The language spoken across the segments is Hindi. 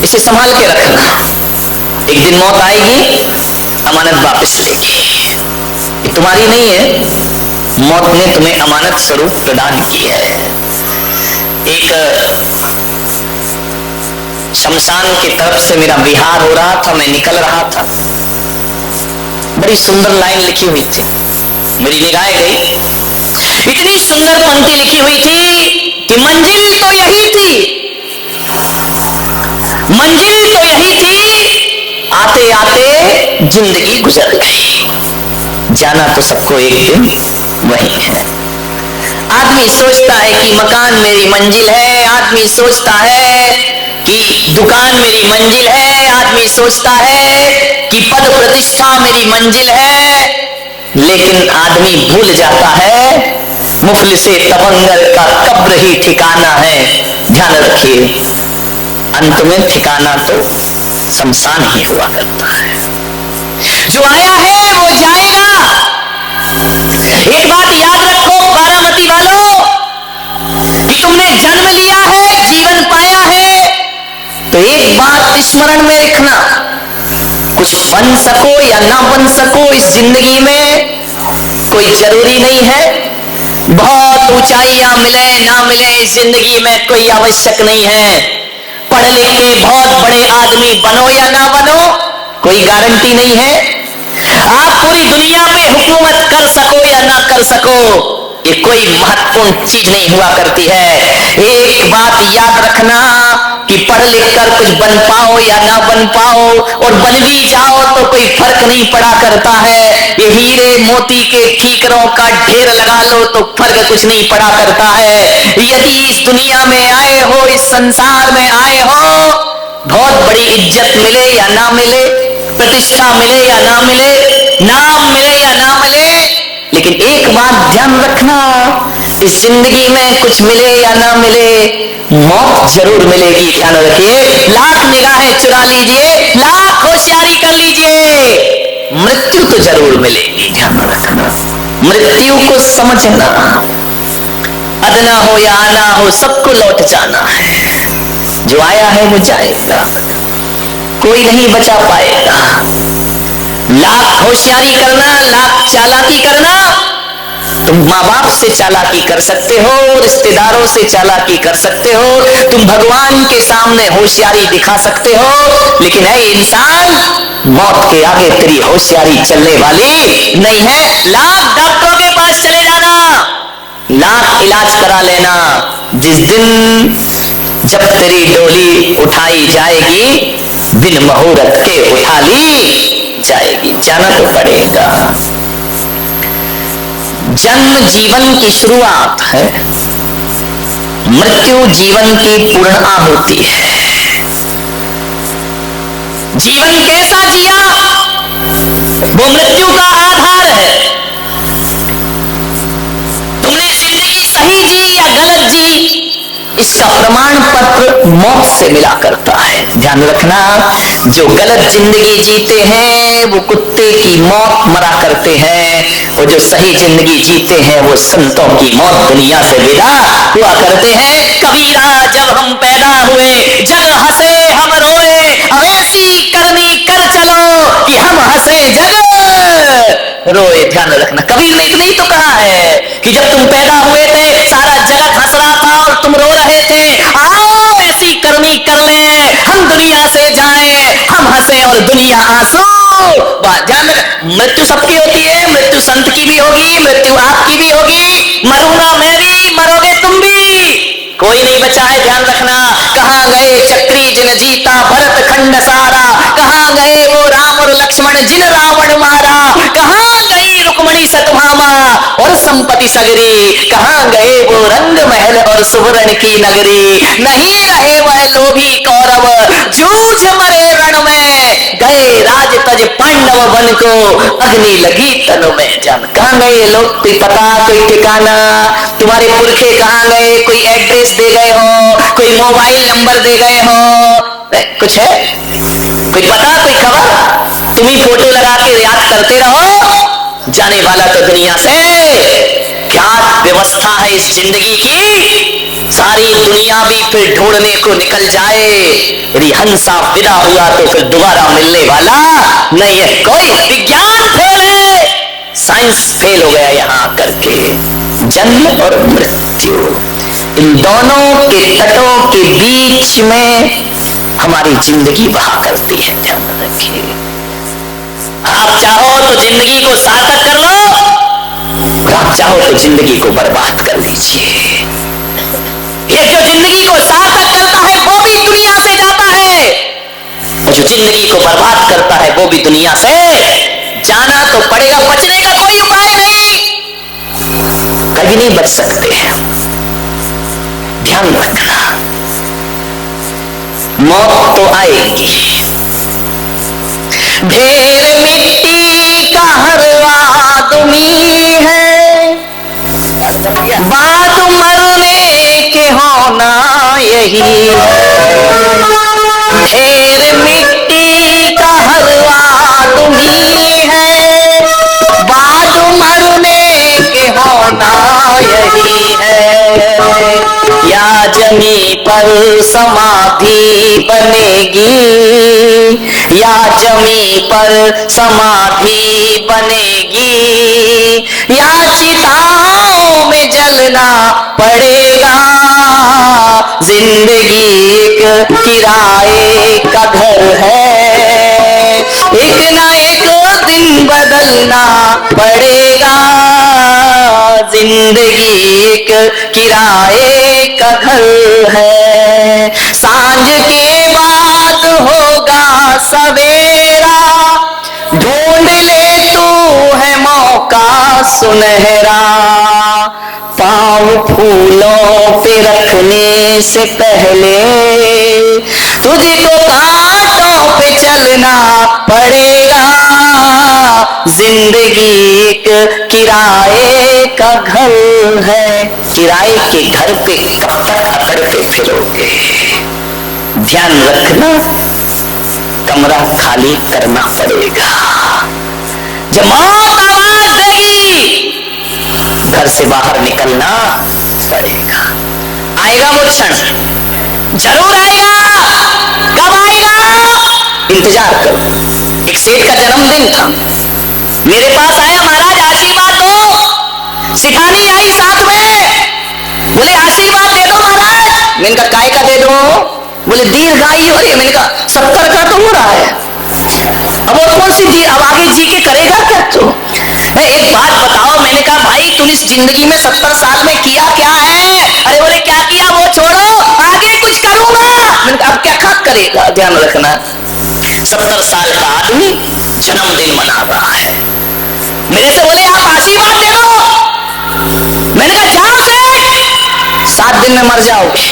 इसे संभाल के रखना, एक दिन मौत आएगी, अमानत वापस लेगी। ये तुम्हारी नहीं है, मौत ने तुम्हें अमानत स्वरूप प्रदान की है। एक शमशान की तरफ से मेरा विहार हो रहा था, मैं निकल रहा था, बड़ी सुंदर लाइन लिखी हुई थी, मेरी निगाह गई, इतनी सुंदर पंक्ति लिखी हुई थी कि मंजिल तो यही थी, मंजिल तो यही थी, आते आते जिंदगी गुजर गई, जाना तो सबको एक दिन वही है। आदमी सोचता है कि मकान मेरी मंजिल है, आदमी सोचता है कि दुकान मेरी मंजिल है, आदमी सोचता है कि पद प्रतिष्ठा मेरी मंजिल है, लेकिन आदमी भूल जाता है मुफलिसे तवंगर का कब्र ही ठिकाना है। ध्यान रखिए, अंत में ठिकाना तो शमशान ही हुआ करता है। जो आया है वो जाएगा। एक बात याद रखो बारामती वालों, कि तुमने जन्म लिया है, जीवन पाया है, तो एक बात स्मरण में रखना, कुछ बन सको या ना बन सको इस जिंदगी में कोई जरूरी नहीं है। बहुत ऊंचाइयां मिले ना मिले इस जिंदगी में कोई आवश्यक नहीं है। पढ़ लिख के बहुत बड़े आदमी बनो या ना बनो कोई गारंटी नहीं है। आप पूरी दुनिया में हुकूमत कर सको या ना कर सको, ये कोई महत्वपूर्ण चीज नहीं हुआ करती है। एक बात याद रखना कि पढ़ लिख कर कुछ बन पाओ या ना बन पाओ, और बन भी जाओ तो कोई फर्क नहीं पड़ा करता है। ये हीरे मोती के ठीकरों का ढेर लगा लो तो फर्क कुछ नहीं पड़ा करता है। यदि इस दुनिया में आए हो, इस संसार में आए हो, बहुत बड़ी इज्जत मिले या ना मिले, प्रतिष्ठा मिले या ना मिले, नाम मिले या ना मिले, लेकिन एक बात ध्यान रखना, इस जिंदगी में कुछ मिले या ना मिले, मौत जरूर मिलेगी। ध्यान रखिए, लाख निगाहें चुरा लीजिए, लाख होशियारी कर लीजिए, मृत्यु तो जरूर मिलेगी। ध्यान रखना, मृत्यु को समझना, अदना हो या आना हो सबको लौट जाना है। जो आया है वो जाएगा, कोई नहीं बचा पाएगा। लाख होशियारी करना, लाख चालाकी करना, तुम माँ बाप से चालाकी कर सकते हो, रिश्तेदारों से चालाकी कर सकते हो, तुम भगवान के सामने होशियारी दिखा सकते हो, लेकिन है इंसान, मौत के आगे तेरी होशियारी चलने वाली नहीं है। लाख डॉक्टरों के पास चले जाना, लाख इलाज करा लेना, जिस दिन जब तेरी डोली उठाई जाएगी, बिन मुहूर्त के उठा ली जाएगी, जाना तो पड़ेगा। जन्म जीवन की शुरुआत है, मृत्यु जीवन की पूर्ण आहुति है। जीवन कैसा जिया वो मृत्यु का आधार है। तुमने जिंदगी सही जी या गलत जी, इसका प्रमाण पत्र मौत से मिला करता है। ध्यान रखना, जो गलत जिंदगी जीते हैं वो कुत्ते की मौत मरा करते हैं, और जो सही जिंदगी जीते हैं वो संतों की मौत दुनिया से विदा हुआ करते हैं। कबीरा जब हम पैदा हुए, जग हंसे हम रोए, अब ऐसी करनी कर चलो कि हम हंसे जग रोए। ध्यान रखना, कबीर ने इतना ही तो कहा है कि जब तुम पैदा हुए थे सारा जगत हंस रहा था और तुम रो रहे थे, आओ ऐसी करनी कर ले, हम दुनिया से जाएं, हम हंसे और दुनिया आंसू। ध्यान रखना, मृत्यु सबकी होती है, मृत्यु संत की भी होगी, मृत्यु आपकी भी होगी, मरूंगा मैं भी, मरोगे तुम भी, कोई नहीं बचा है। ध्यान रखना, कहां गए चक्री जिन जीता भरत खंड सारा, कहां गए वो राम और लक्ष्मण जिन रावण मारा, कहां गई रुक्मणी सतभामा और संपत्ति सगरी, कहां गए वो रंग महल और सुवर्ण की नगरी, नहीं रहे वह लोभी कौरव जूझ मरे रण में, गए राज तज पांडव वन को अग्नि लगी तनु में। जान कहां गए लोग, कोई पता कोई ठिकाना, तुम्हारे पुरखे कहां गए, कोई एड्रेस दे गए हो, कोई मोबाइल नंबर दे गए हो, कुछ है कोई पता कोई खबर, तुम ही फोटो लगा के याद करते रहो, जाने वाला तो दुनिया से विख्यात व्यवस्था है इस जिंदगी की, सारी दुनिया भी फिर ढूंढने को निकल जाए, यदि हंसा विदा हुआ तो फिर दोबारा मिलने वाला नहीं है कोई। विज्ञान फेल है, साइंस फेल हो गया यहां करके। जन्म और मृत्यु, इन दोनों के तटों के बीच में हमारी जिंदगी बहा करती है, ध्यान रखिए। आप चाहो तो जिंदगी को सार्थक कर लो, आप चाहो तो जिंदगी को बर्बाद कर लीजिए। ये जो जिंदगी को सार्थक करता है वो भी दुनिया से जाता है, और जो जिंदगी को बर्बाद करता है वो भी दुनिया से जाना तो पड़ेगा, बचने का कोई उपाय नहीं, कभी नहीं बच सकते हैं। ध्यान रखना, मौत तो आएगी। ढेर मिट्टी का हर आदमी है, बात मरने के होना यही है। ढेर मिट्टी का हर आदमी है, बात मरने के होना यही है। या जमी पर समाधि बनेगी, या जमी पर समाधि बनेगी, या चिताओं में जलना पड़ेगा। जिंदगी एक किराए का घर है, एक ना एक दिन बदलना पड़ेगा। जिंदगी एक किराए का घर है, सांझ के बाद होगा सवेरा, ढूंढ ले तू है मौका सुनहरा। पाँव फूलों पे रखने से पहले तुझको कांटों पे चलना पड़ेगा। जिंदगी एक किराए का घर है, किराए के घर पे कब तक अकड़ते फिरोगे? ध्यान रखना, कमरा खाली करना पड़ेगा। जब मौत आवाज देगी, घर से बाहर निकलना पड़ेगा। आएगा वो क्षण, जरूर आएगा। कब आएगा? इंतजार करो। एक सेठ का जन्मदिन था, मेरे पास आया, महाराज आशीर्वाद दो। शिखानी आई साथ में, बोले आशीर्वाद दे दो महाराज। मैंने कहा काय का दे दो? बोले दीर्घायु हो रही है। मैंने कहा 70 का तो हो रहा है, अब और कौन सी अब आगे जी के करेगा क्या तू? एक बात बताओ। मैंने कहा भाई तुम इस जिंदगी में 70 साल में किया क्या है? अरे बोले क्या किया वो छोड़ो, आगे कुछ करूंगा। मैंने कहा अब क्या करेगा? ध्यान रखना, 70 साल का आदमी जन्मदिन मना रहा है, मेरे से बोले आप आशीर्वाद दे दो। मैंने कहा जाओ से 7 दिन में मर जाओगे।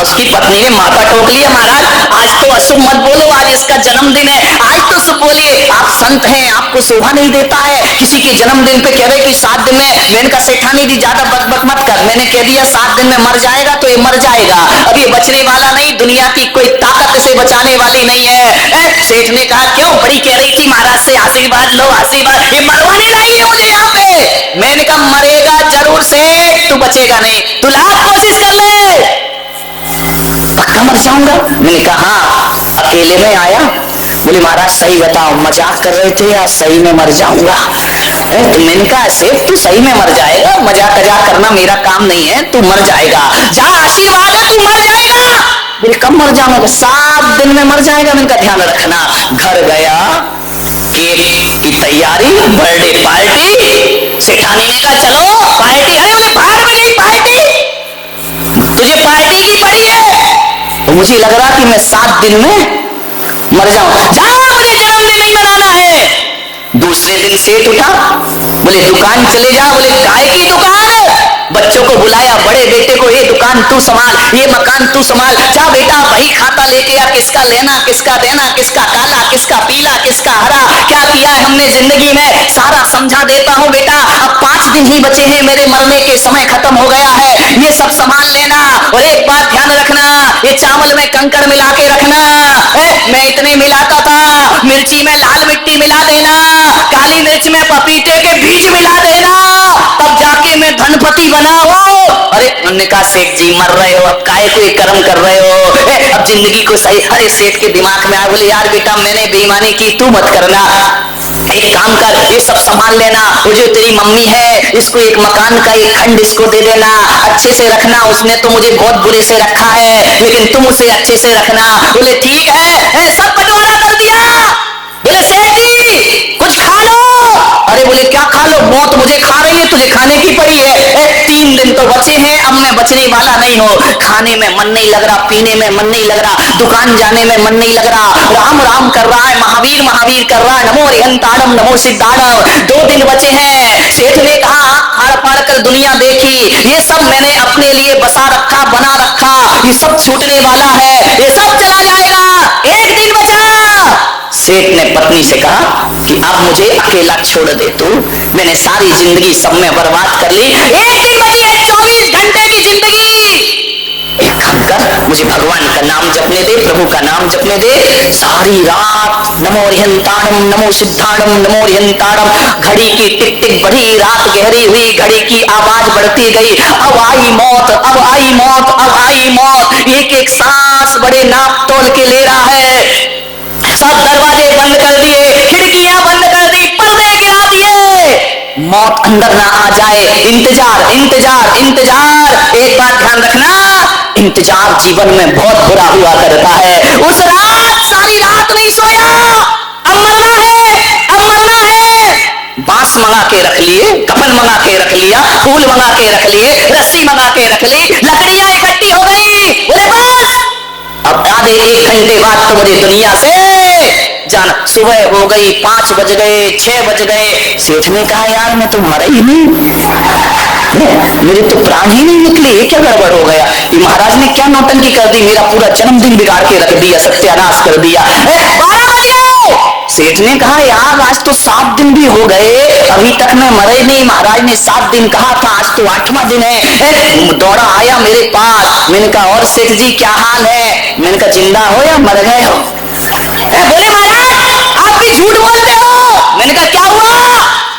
उसकी पत्नी ने माथा ठोक लिया, महाराज आज तो अशुभ मत बोलो, आज इसका जन्मदिन है, आज तो शुभ बोलिए। आप संत हैं, आपको शोभा नहीं देता है किसी के जन्मदिन पे कह रहे कि 7 दिन में। मैंने कहा सेठानी जी ज्यादा बकबक मत कर, मैंने कह दिया 7 दिन में मर जाएगा तो ये मर जाएगा, अब ये बचने वाला नहीं, दुनिया की कोई ताकत इसे बचाने वाली नहीं है। सेठ ने कहा क्यों? बड़ी कह रही थी महाराज से आशीर्वाद लो आशीर्वाद, ये मरवाने लाई है मुझे यहाँ पे। मैंने कहा मरेगा जरूर सेठ, तू बचेगा नहीं, तू लाख कोशिश कर ले, पक्का मर जाऊंगा। मैंने कहा हाँ, अकेले में आया? बोले महाराज सही बताओ, मजाक कर रहे थे या सही में मर जाऊंगा? तो मैंने कहा सेठ तू सही में मर जाएगा, मजाक करना मेरा काम नहीं है, तू मर जाएगा, जा आशीर्वाद है तू मर जाएगा। बोले कब मर जाऊंगा? 7 दिन में मर जाएगा। मैंने कहा ध्यान रखना। घर गया, केक की तैयारी, बर्थडे पार्टी। सेठानी ने कहा चलो पार्टी। अरे बोले भाड़ में गई पार्टी, तुझे पार्टी की पड़ी है। तो मुझे लग रहा कि मैं 7 दिन में मर जाऊं। जाओ मुझे जन्मदिन नहीं मनाना है। दूसरे दिन सेठ उठा, बोले दुकान चले जा। बोले काय की दुकान? बच्चों को बुलाया, बड़े बेटे को ये दुकान तू संभाल, ये मकान तू संभाल, जा बेटा वही खाता लेके आ, किसका लेना किसका देना, किसका काला किसका पीला किसका हरा, क्या किया है हमने जिंदगी में सारा समझा देता हूँ बेटा। अब 5 दिन ही बचे हैं, मेरे मरने के समय खत्म हो गया है, ये सब संभाल लेना। और एक बात ध्यान रखना, ये चावल में कंकड़ मिला के रखना। मैं इतने मिलाता था, मिर्ची में लाल मिट्टी मिला देना, काली मिर्च में पपीते के बीज मिला देना, तब जाके मैं धनपति बना हूं। अरे उन्होंने कहा सेठ जी मर रहे हो, अब काहे कोई कर्म कर रहे हो, अब जिंदगी को सही। अरे सेठ के दिमाग में आ, बोले यार बेटा मैंने बेईमानी की, तू मत करना, एक काम कर, ये सब संभाल लेना, वो जो तेरी मम्मी है इसको एक मकान का एक खंड इसको दे देना, अच्छे से रखना, उसने तो मुझे बहुत बुरे से रखा है लेकिन तुम उसे अच्छे से रखना। बोले ठीक है, सब बंटवारा कर दिया। बोले सेठ जी कुछ खा लो। अरे बोले क्या खा लो, मौत मुझे खा रही है, तुझे खाने की पड़ी है, 3 दिन तो बचे हैं, अब मैं बचने वाला नहीं हूँ। खाने में मन नहीं लग रहा, पीने में मन नहीं लग रहा, दुकान जाने में मन नहीं लग रहा, राम राम कर रहा है, महावीर महावीर कर रहा है, नमो रिहंताड़म नमो सिद्धाड़म। 2 दिन बचे हैं। सेठ ने कहा फाड़ फाड़ कर दुनिया देखी, ये सब मैंने अपने लिए बसा रखा, बना रखा, ये सब छूटने वाला है, ये सब चला जाएगा, 1 दिन बचा। सेठ ने पत्नी से कहा कि अब मुझे अकेला छोड़ दे तू, मैंने सारी जिंदगी सब में बर्बाद कर ली, 1 दिन बची है, 24 घंटे की जिंदगी। एक काम कर, मुझे भगवान का नाम जपने दे, प्रभु का नाम जपने दे। सारी रात नमो रिहंताड़म नमो सिद्धाड़म नमो रिहंताड़म। घड़ी की टिक टिक बढ़ी, रात गहरी हुई, घड़ी की आवाज बढ़ती गई, अब आई मौत, अब आई मौत, अब आई मौत। एक एक सांस बड़े नाप तोल के ले रहा है। सब दरवाजे बंद कर दिए, खिड़कियां बंद कर दी, पर्दे गिरा दिए, मौत अंदर ना आ जाए। इंतजार इंतजार इंतजार। एक बात ध्यान रखना, इंतजार जीवन में बहुत बुरा हुआ करता है। उस रात सारी रात नहीं सोया, अब मरना है, अब मरना है। बांस मंगा के रख लिए, कफन मंगा के रख लिया, फूल मंगा के रख लिए, रस्सी मंगा के रख ली, लकड़ियां इकट्ठी हो गई। बोले बस अब आधे 1 घंटे बाद तो मुझे दुनिया से जाना। सुबह हो गई, 5 बज गए, 6 बज गए। सेठ ने कहा यार मैं तो मरा ही नहीं, मेरे तो प्राण ही नहीं निकले, ये क्या गड़बड़ हो गया, ये महाराज ने क्या नौटंकी कर दी, मेरा पूरा जन्मदिन बिगाड़ के रख दिया, सत्यानाश कर दिया। 12 बज गए। सेठ ने कहा यार आज तो 7 दिन भी हो गए, अभी तक मैं मरे नहीं, महाराज ने 7 दिन कहा था, आज तो 8वां दिन है। दौड़ा आया मेरे पास, मैंने कहा और सेठ जी क्या हाल है, मैंने कहा जिंदा हो या मर गए हो। बोले महाराज आप भी झूठ बोलते हो। मैंने कहा क्या हुआ।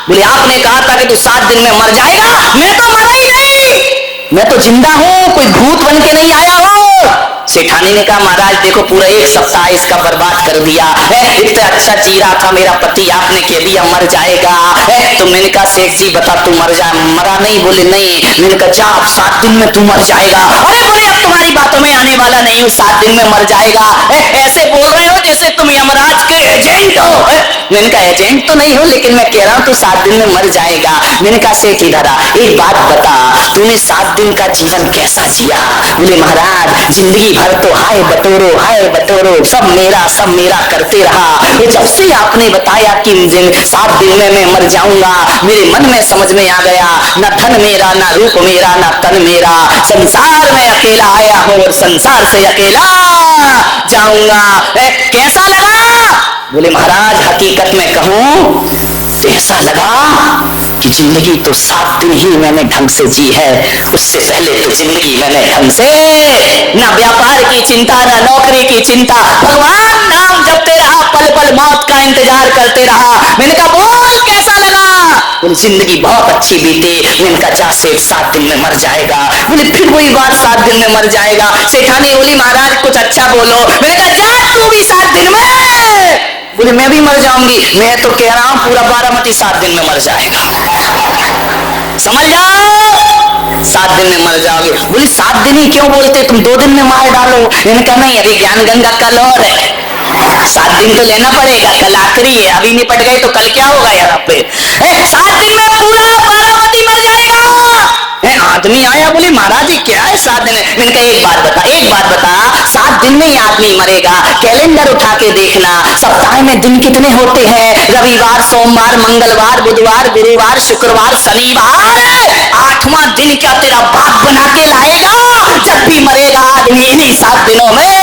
बोले आपने कहा था कि तू 7 दिन में मर जाएगा, मैं तो मरा ही नहीं, मैं तो जिंदा हूं, कोई भूत बन के नहीं आया हूं। सेठानी ने कहा महाराज देखो पूरा 1 सप्ताह इसका बर्बाद कर दिया है, इतना अच्छा जी रहा था मेरा पति, आपने कह दिया मर जाएगा है। तो मैंने कहा सेठ जी बता तू मर जा, मरा नहीं। बोले नहीं। मैंने कहा जा अब 7 दिन में तू मर जाएगा। अरे बोले अब तुम्हारी बातों में आने वाला नहीं हूँ, 7 दिन में मर जाएगा। ऐसे बोल रहे हो जैसे तुम यमराज के एजेंट हो। मैंने कहा एजेंट तो नहीं हो, लेकिन मैं कह रहा हूँ तू 7 दिन में मर जाएगा। मैंने कहा सेठ इधर आ, एक बात बता, तूने 7 दिन का जीवन कैसा जिया। बोले महाराज जिंदगी भर तो हाय बटोरो सब मेरा करते रहा। ये जब से आपने बताया कि 7 दिन में मैं मर जाऊंगा, मेरे मन में समझ में आ गया, न धन मेरा, न रूप मेरा, न तन मेरा, संसार में अकेला आया हूं और संसार से अकेला जाऊंगा। कैसा लगा। बोले महाराज हकीकत में कहूं तो ऐसा लगा कि जिंदगी तो 7 दिन ही मैंने ढंग से जी है, उससे पहले तो जिंदगी मैंने ढंग से ना व्यापार की चिंता, ना नौकरी की चिंता, भगवान नाम जपते रहा, पल पल मौत का इंतजार करते रहा। मैंने कहा बोल कैसा लगा। बोले जिंदगी बहुत अच्छी बीती। मैंने कहा जा सेठ 7 दिन में मर जाएगा। बोले फिर वही बात 7 दिन में मर जाएगा। सेठानी बोली महाराज कुछ अच्छा बोलो। मैंने कहा जा तू भी 7 दिन में। बोले मैं भी मर जाऊंगी। मैं तो कह रहा हूं पूरा बारामती 7 दिन में मर जाएगा, समझ जाओ 7 दिन में मर जाओगे। बोले 7 दिन ही क्यों बोलते, तुम 2 दिन में मार डालो। मैंने कहा नहीं अभी ज्ञान गंगा कल और है, 7 दिन तो लेना पड़ेगा, कल आखिरी है, अभी निपट गए तो कल क्या होगा यहाँ पे। 7 दिन में पूरा बारामती मर जाएगा। आदमी आया बोले महाराज जी क्या है 7 दिन में। मैंने कहा एक बात बता 7 दिन में ही आदमी मरेगा। कैलेंडर उठा के देखना, सप्ताह में दिन कितने होते हैं, रविवार सोमवार मंगलवार बुधवार गुरुवार शुक्रवार शनिवार, 8वां दिन क्या तेरा बाप बना के लाएगा। जब भी मरेगा आदमी इन्हीं 7 दिनों में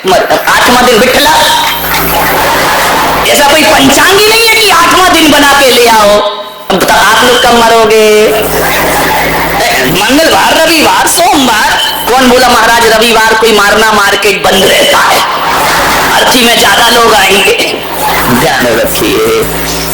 8वां दिन बिठला। ऐसा कोई पंचांग ही नहीं है कि 8वां दिन बना के ले आओ। अब बता आप लोग कब मरोगे। मंगलवार रविवार सोमवार। कौन बोला महाराज रविवार कोई मारना मार्केट बंद रहता है, अर्थी में ज्यादा लोग आएंगे। ध्यान रखिए।